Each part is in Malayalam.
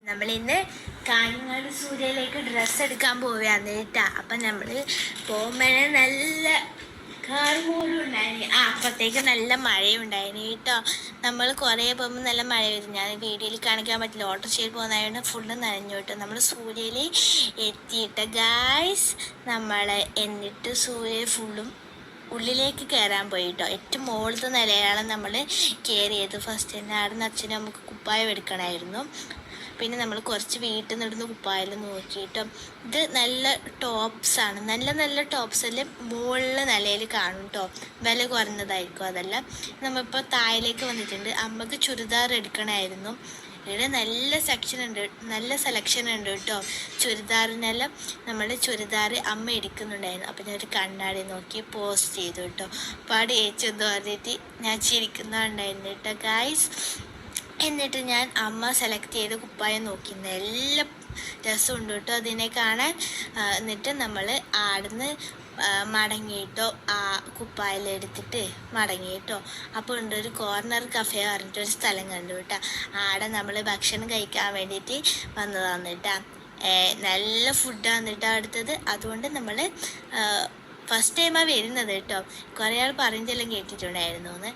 നമ്മളിന്ന് കാഞ്ഞങ്ങാട് സൂര്യയിലേക്ക് ഡ്രസ്സ് എടുക്കാൻ പോവുകയാണ് കേട്ടാ. അപ്പം നമ്മൾ പോകുമ്പോഴേ നല്ല കാർ പോലും ഉണ്ടായിന്. അപ്പത്തേക്ക് നല്ല മഴയുണ്ടായിന് കേട്ടോ. നമ്മൾ കുറേ പോകുമ്പോൾ നല്ല മഴ വരും. ഞാൻ വീഡിയോയിൽ കാണിക്കാൻ പറ്റില്ല, ഓട്ടോറിക്ഷയിൽ പോകുന്നതായതുകൊണ്ട് ഫുള്ള് നനഞ്ഞു കേട്ടോ. നമ്മൾ സൂര്യയിൽ എത്തിയിട്ട് ഗായ്സ് നമ്മൾ എന്നിട്ട് സൂര്യ ഫുള്ളും ഉള്ളിലേക്ക് കയറാൻ പോയി കേട്ടോ. ഏറ്റവും മുകളിലത്തെ നിലയാണ് നമ്മൾ കയറിയത്. ഫസ്റ്റ് തന്നെ അവിടെ നിന്ന് അച്ഛനും നമുക്ക് കുപ്പായം എടുക്കണമായിരുന്നു. പിന്നെ നമ്മൾ കുറച്ച് വീട്ടിൽ നിന്ന് ഇടുന്ന കുപ്പായെല്ലാം നോക്കിയിട്ട് ഇത് നല്ല ടോപ്സാണ്. നല്ല നല്ല ടോപ്സെല്ലാം മുകളിൽ നിലയിൽ കാണും കേട്ടോ. വില കുറഞ്ഞതായിരിക്കും അതെല്ലാം. നമ്മളിപ്പോൾ താഴേക്ക് വന്നിട്ടുണ്ട്. അമ്മക്ക് ചുരിദാർ എടുക്കണമായിരുന്നു. ഇവിടെ നല്ല സെലക്ഷൻ ഉണ്ട് കേട്ടോ. ചുരിദാറിനെല്ലാം നമ്മൾ ചുരിദാർ അമ്മ എടുക്കുന്നുണ്ടായിരുന്നു. അപ്പം ഞാൻ ഒരു കണ്ണാടി നോക്കി പോസ്റ്റ് ചെയ്തു കേട്ടോ. പാട് ഏച്ചെന്ന് പറഞ്ഞിട്ട് ഞാൻ ചിരിക്കുന്നുണ്ടായിരുന്നു കേട്ടോ ഗായ്സ്. എന്നിട്ട് ഞാൻ അമ്മ സെലക്ട് ചെയ്ത് കുപ്പായം നോക്കി. നല്ല രസമുണ്ട് കേട്ടോ അതിനെ കാണാൻ. എന്നിട്ട് നമ്മൾ ആടുന്ന് മടങ്ങിയിട്ടോ ആ കുപ്പായെടുത്തിട്ട് മടങ്ങിയിട്ടോ. അപ്പോൾ ഉണ്ട് ഒരു കോർണർ കഫേ പറഞ്ഞിട്ടൊരു സ്ഥലം കണ്ടു കേട്ടോ. ആടെ നമ്മൾ ഭക്ഷണം കഴിക്കാൻ വേണ്ടിയിട്ട് വന്നതാണ് കേട്ടോ. നല്ല ഫുഡാണ് കേട്ടോ അടുത്തത്. അതുകൊണ്ട് നമ്മൾ ഫസ്റ്റ് ടൈമാണ് വരുന്നത് കേട്ടോ. കുറേ ആൾ പറഞ്ഞെല്ലാം കേട്ടിട്ടുണ്ടായിരുന്നു എന്ന്.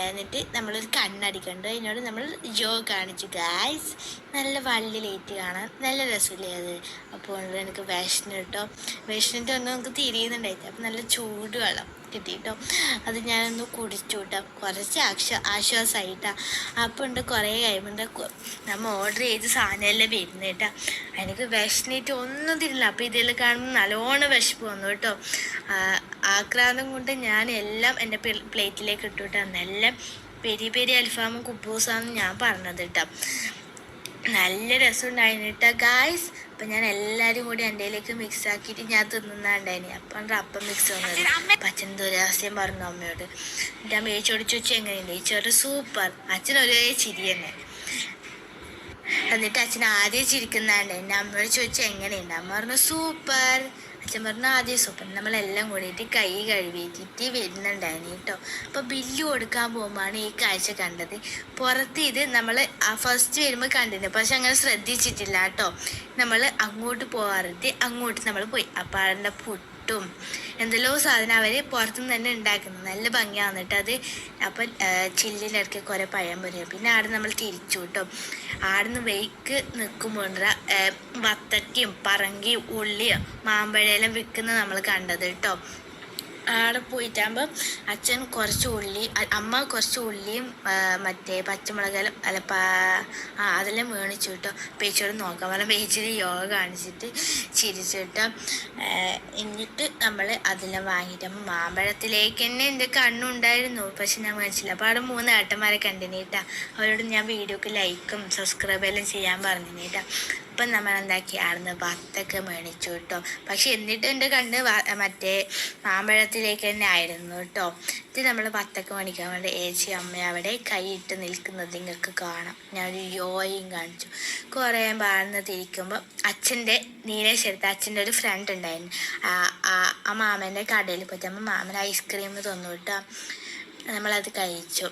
എന്നിട്ട് നമ്മളൊരു കണ്ണടി കണ്ടു. അതിനോട് നമ്മൾ ജോ കാണിച്ചു ഗായ്സ്. നല്ല വള്ളി ലേറ്റ് കാണാൻ നല്ല രസമില്ലേ അത്. അപ്പോൾ എനിക്ക് വിഷമം കേട്ടോ. വിഷമിട്ട് ഒന്നും നമുക്ക് തിരിയുന്നുണ്ടായിരുന്നു. അപ്പം നല്ല ചൂട് വെള്ളം കിട്ടി കേട്ടോ. അത് ഞാനൊന്ന് കുടിച്ചു കേട്ടോ. കുറച്ച് ആശ്വാസമായിട്ടാണ്. അപ്പോൾ ഉണ്ട് കുറേ കഴിയുമ്പോൾ നമ്മൾ ഓർഡർ ചെയ്ത് സാധനമെല്ലാം വരുന്നത് കേട്ടോ. എനിക്ക് വിഷമിട്ട് ഒന്നും തിരില്ല. അപ്പോൾ ഇതെല്ലാം കാണുമ്പോൾ നല്ലോണം വിശപ്പ് വന്നു കേട്ടോ. ആക്രാന്തം കൊണ്ട് ഞാൻ എല്ലാം എൻ്റെ പ്ലേറ്റിലേക്ക് ഇട്ടു കേട്ടോ. നല്ല പെരി പെരി അൽഫാമും കുബൂസാന്ന് ഞാൻ പറഞ്ഞത് കേട്ടോ. നല്ല രസമുണ്ടായിരുന്നു കേട്ടോ ഗായ്സ്. അപ്പം ഞാൻ എല്ലാവരും കൂടി എൻ്റെയിലേക്ക് മിക്സ് ആക്കിയിട്ട് ഞാൻ തിന്നുന്നുണ്ടായിന്. അപ്പം അപ്പം മിക്സ് വന്നത് അച്ഛൻ ദുരാസ്യം പറഞ്ഞു അമ്മയോട്. എൻ്റെ അമ്മ ഏച്ചോട് ചോദിച്ചു എങ്ങനെയുണ്ട്. ഏച്ചോട് സൂപ്പർ. അച്ഛനൊരേ ചിരി തന്നെ. എന്നിട്ട് അച്ഛൻ ആദ്യം ചിരിക്കുന്നുണ്ട്. എൻ്റെ അമ്മയോട് ചോദിച്ചു എങ്ങനെയുണ്ട്. അമ്മ പറഞ്ഞു സൂപ്പർ. അച്ഛൻ പറഞ്ഞു ആദ്യം സൂപ്പർ. നമ്മളെല്ലാം കൂടിയിട്ട് കൈ കഴുകിയിട്ട് വരുന്നുണ്ടായിരുന്നു കേട്ടോ. അപ്പോൾ ബില്ല് കൊടുക്കാൻ പോകുമ്പോഴാണ് ഈ കാഴ്ച കണ്ടത്. പുറത്ത് ഇത് നമ്മൾ ഫസ്റ്റ് വരുമ്പോൾ കണ്ടിരുന്നു, പക്ഷെ അങ്ങനെ ശ്രദ്ധിച്ചിട്ടില്ല കേട്ടോ. നമ്മൾ അങ്ങോട്ട് പോകാറുണ്ട്. അങ്ങോട്ട് നമ്മൾ പോയി. അപ്പോൾ അതിൻ്റെ പുട്ടും എന്തെല്ലോ സാധനം അവർ പുറത്തുനിന്ന് തന്നെ ഉണ്ടാക്കുന്നത്. നല്ല ഭംഗിയാണ് കേട്ടോ അത്. അപ്പം ചില്ലിൻ്റെ ഇടയ്ക്ക് കുറേ പഴം പൊരിയും. പിന്നെ ആടെ നമ്മൾ തിരിച്ചു കേട്ടോ. ആടുന്ന് വെയ്ക്ക് നിൽക്കുമ്പോൾ വത്തക്കയും പറങ്കിയും ഉള്ളിയും മാമ്പഴയെല്ലാം വിൽക്കുന്നത് നമ്മൾ കണ്ടത് കേട്ടോ. ആടെ പോയിട്ടാകുമ്പം അച്ഛൻ കുറച്ച് ഉള്ളി, അമ്മ കുറച്ച് ഉള്ളിയും മറ്റേ പച്ചമുളകെല്ലാം അതെല്ലാം മേണിച്ചു കേട്ടോ. പേച്ചോട് നോക്കാൻ പറഞ്ഞാൽ പേച്ചിൽ യോഗ കാണിച്ചിട്ട് ചിരിച്ചു കേട്ടോ. എന്നിട്ട് നമ്മൾ അതെല്ലാം വാങ്ങിയിട്ട് മാമ്പഴത്തിലേക്ക് തന്നെ എൻ്റെ കണ്ണുണ്ടായിരുന്നു, പക്ഷെ ഞാൻ മേടിച്ചില്ല. അപ്പോൾ അവിടെ 3 ഏട്ടന്മാരെ കണ്ടിന് കേട്ടോ. അവരോട് ഞാൻ വീഡിയോക്ക് ലൈക്കും സബ്സ്ക്രൈബെല്ലാം ചെയ്യാൻ പറഞ്ഞു കേട്ടോ. അപ്പം നമ്മൾ എന്താക്കി ആടുന്ന് വത്തൊക്കെ മേടിച്ചു കേട്ടോ. പക്ഷെ എന്നിട്ട് എൻ്റെ കണ്ണ് മറ്റേ മാമ്പഴത്തിലേക്ക് തന്നെ ആയിരുന്നു കേട്ടോ. ഇത് നമ്മൾ വത്തൊക്കെ മേടിക്കാൻ വേണ്ടി ഏച്ചി അമ്മ അവിടെ കൈയിട്ട് നിൽക്കുന്നത് നിങ്ങൾക്ക് കാണാം. ഞാനൊരു യോയും കാണിച്ചു. കുറേ പാടുന്ന തിരിക്കുമ്പോൾ അച്ഛൻ്റെ നീലേശ്വരത്ത് അച്ഛൻ്റെ ഒരു ഫ്രണ്ട് ഉണ്ടായിരുന്നു. ആ മാമൻ്റെ കടയിൽ പോയിട്ട് അമ്മ മാമന് ഐസ്ക്രീം തന്നു കേട്ടോ. നമ്മളത് കഴിച്ചു.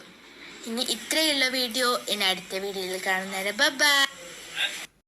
ഇനി ഇത്രയുള്ള വീഡിയോ ഇനി അടുത്ത വീഡിയോയിൽ കാണുന്നേരം ബൈ.